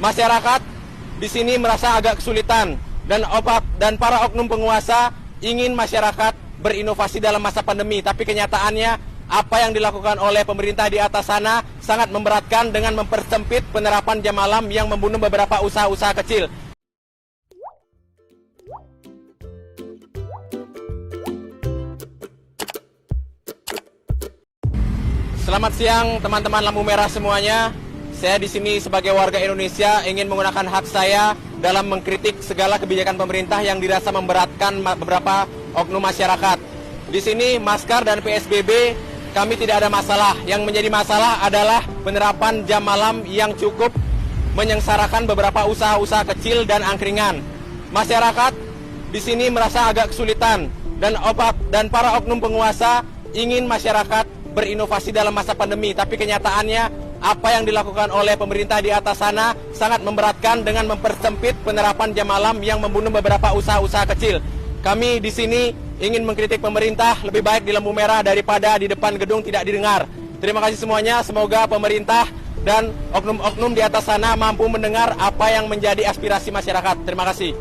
Masyarakat di sini merasa agak kesulitan dan para oknum penguasa ingin masyarakat berinovasi dalam masa pandemi, tapi kenyataannya apa yang dilakukan oleh pemerintah di atas sana sangat memberatkan dengan mempersempit penerapan jam malam yang membunuh beberapa usaha-usaha kecil. Selamat siang teman-teman lampu merah semuanya. Saya di sini sebagai warga Indonesia ingin menggunakan hak saya dalam mengkritik segala kebijakan pemerintah yang dirasa memberatkan beberapa oknum masyarakat. Di sini Masker dan PSBB kami tidak ada masalah. Yang menjadi masalah adalah penerapan jam malam yang cukup menyengsarakan beberapa usaha-usaha kecil dan angkringan. Masyarakat di sini merasa agak kesulitan dan para oknum penguasa ingin masyarakat berinovasi dalam masa pandemi, tapi kenyataannya apa yang dilakukan oleh pemerintah di atas sana sangat memberatkan dengan mempersempit penerapan jam malam yang membunuh beberapa usaha-usaha kecil. Kami di sini ingin mengkritik pemerintah lebih baik di lampu merah daripada di depan gedung tidak didengar. Terima kasih semuanya, semoga pemerintah dan oknum-oknum di atas sana mampu mendengar apa yang menjadi aspirasi masyarakat. Terima kasih.